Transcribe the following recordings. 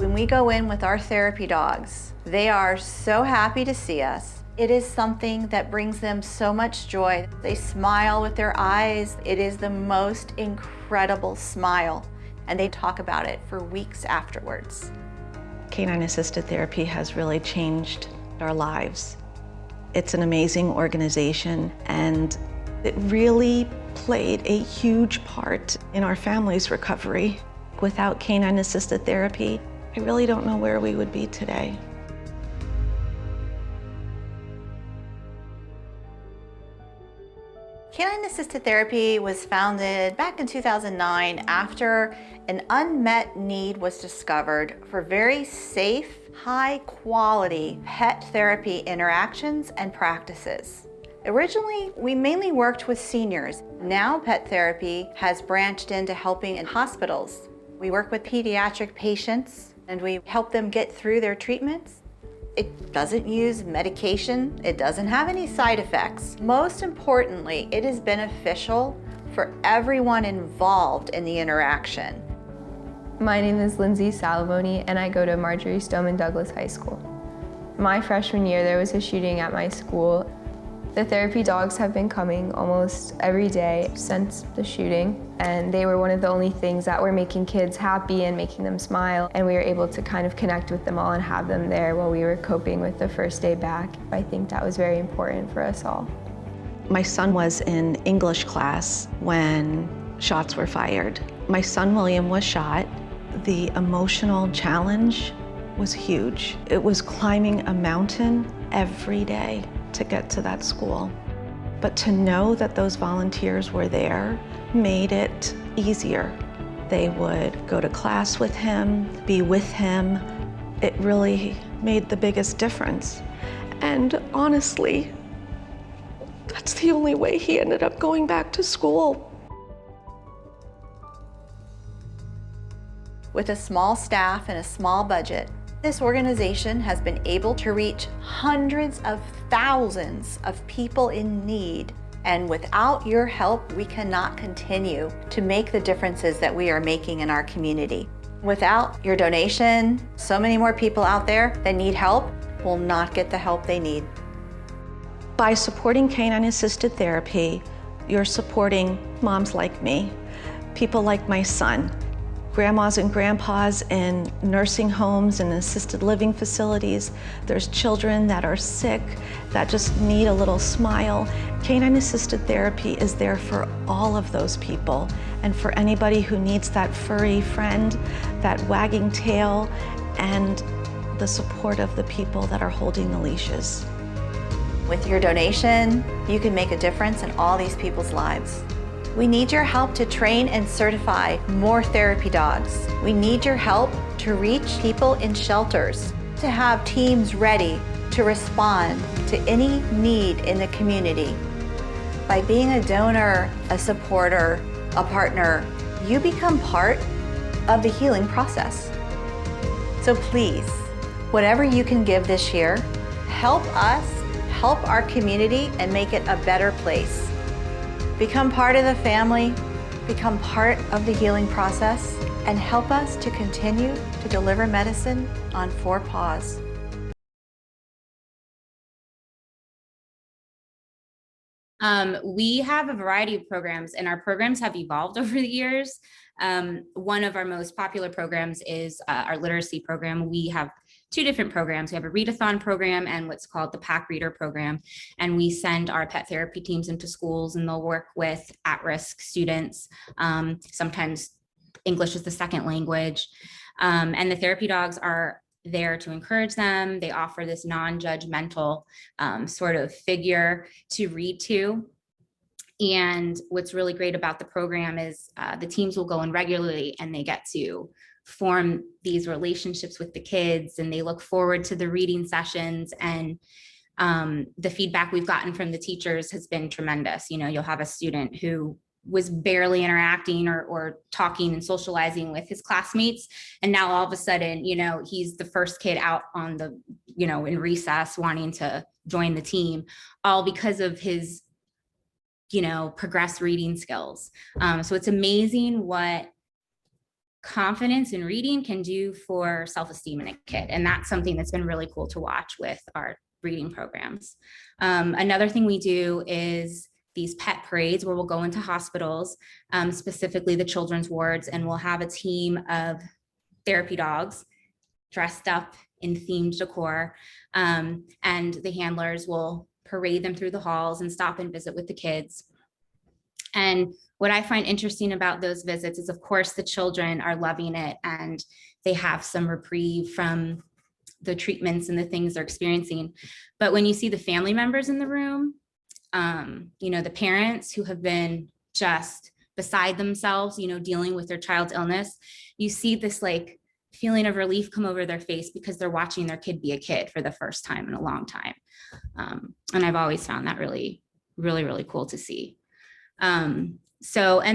When we go in with our therapy dogs, they are so happy to see us. It is something that brings them so much joy. They smile with their eyes. It is the most incredible smile, and they talk about it for weeks afterwards. Canine assisted therapy has really changed our lives. It's an amazing organization, and it really played a huge part in our family's recovery. Without canine assisted therapy, I really don't know where we would be today. Canine assisted therapy was founded back in 2009 after an unmet need was discovered for very safe, high quality pet therapy interactions and practices. Originally, we mainly worked with seniors. Now pet therapy has branched into helping in hospitals. We work with pediatric patients and we help them get through their treatments. It doesn't use medication. It doesn't have any side effects. Most importantly, it is beneficial for everyone involved in the interaction. My name is Lindsay Salavoni and I go to Marjorie Stoneman Douglas High School. My freshman year, there was a shooting at my school. The therapy dogs have been coming almost every day since the shooting, and they were one of the only things that were making kids happy and making them smile, and we were able to kind of connect with them all and have them there while we were coping with the first day back. I think that was very important for us all. My son was in English class when shots were fired. My son William was shot. The emotional challenge was huge. It was climbing a mountain every day to get to that school. But to know that those volunteers were there made it easier. They would go to class with him, be with him. It really made the biggest difference. And honestly, that's the only way he ended up going back to school. With a small staff and a small budget, this organization has been able to reach hundreds of thousands of people in need. And without your help, we cannot continue to make the differences that we are making in our community. Without your donation, so many more people out there that need help will not get the help they need. By supporting canine assisted therapy, you're supporting moms like me, people like my son, grandmas and grandpas in nursing homes and assisted living facilities. There's children that are sick that just need a little smile. Canine assisted therapy is there for all of those people, and for anybody who needs that furry friend, that wagging tail, and the support of the people that are holding the leashes. With your donation, you can make a difference in all these people's lives. We need your help to train and certify more therapy dogs. We need your help to reach people in shelters, to have teams ready to respond to any need in the community. By being a donor, a supporter, a partner, you become part of the healing process. So please, whatever you can give this year, help us, help our community, and make it a better place. Become part of the family, become part of the healing process, and help us to continue to deliver medicine on 4 paws. We have a variety of programs, and our programs have evolved over the years. One of our most popular programs is our literacy program. We have 2 different programs. We have a readathon program and what's called the Pack Reader program. And we send our pet therapy teams into schools, and they'll work with at-risk students. Sometimes English is the second language. And the therapy dogs are there to encourage them. They offer this non-judgmental sort of figure to read to. And what's really great about the program is the teams will go in regularly, and they get to form these relationships with the kids, and they look forward to the reading sessions. And the feedback we've gotten from the teachers has been tremendous. You know, you'll have a student who was barely interacting or talking and socializing with his classmates, and now all of a sudden, you know, he's the first kid out on the, you know, in recess wanting to join the team, all because of his, you know, progressed reading skills. So it's amazing what confidence in reading can do for self-esteem in a kid. And that's something that's been really cool to watch with our reading programs. Another thing we do is these pet parades where we'll go into hospitals, specifically the children's wards, and we'll have a team of therapy dogs dressed up in themed decor. And the handlers will parade them through the halls and stop and visit with the kids. And what I find interesting about those visits is, of course, the children are loving it and they have some reprieve from the treatments and the things they're experiencing. But when you see the family members in the room, the parents who have been just beside themselves, dealing with their child's illness, you see this like feeling of relief come over their face because they're watching their kid be a kid for the first time in a long time. And I've always found that really, really, really cool to see. And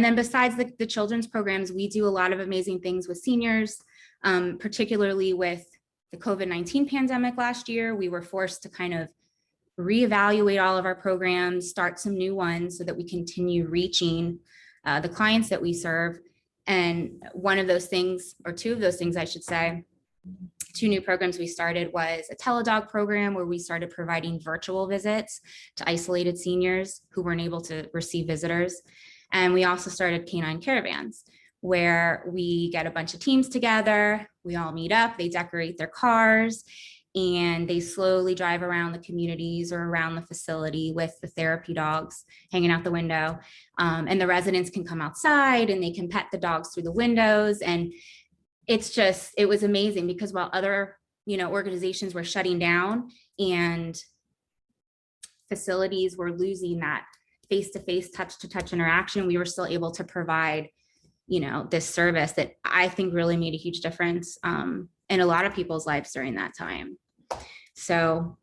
then besides the children's programs, we do a lot of amazing things with seniors, particularly with the COVID-19 pandemic last year. We were forced to kind of reevaluate all of our programs, start some new ones so that we continue reaching the clients that we serve. And one of those things, or two of those things, I should say, two new programs we started was a teledog program where we started providing virtual visits to isolated seniors who weren't able to receive visitors. And we also started canine caravans where we get a bunch of teams together, we all meet up, they decorate their cars, and they slowly drive around the communities or around the facility with the therapy dogs hanging out the window. And the residents can come outside and they can pet the dogs through the windows. And it was amazing because while other, organizations were shutting down and facilities were losing that face-to-face, touch-to-touch interaction, we were still able to provide, this service that I think really made a huge difference in a lot of people's lives during that time. So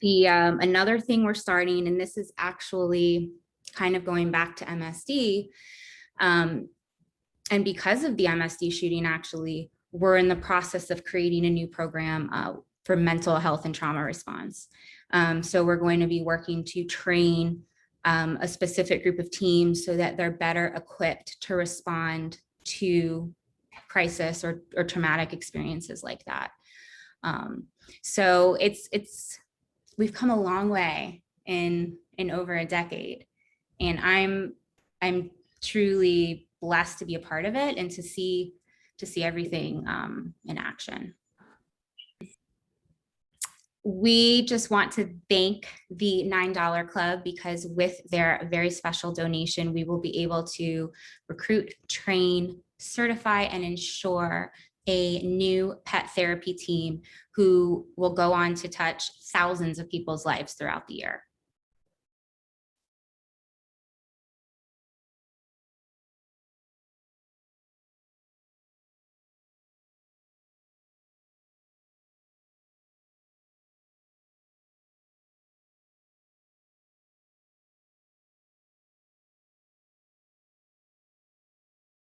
another thing we're starting, and this is actually kind of going back to MSD, and because of the MSD shooting, actually, we're in the process of creating a new program for mental health and trauma response. So we're going to be working to train a specific group of teams so that they're better equipped to respond to crisis or traumatic experiences like that. So we've come a long way in over a decade, and I'm truly blessed to be a part of it and to see everything in action. We just want to thank the $9 Club because with their very special donation, we will be able to recruit, train, certify, and ensure a new pet therapy team who will go on to touch thousands of people's lives throughout the year.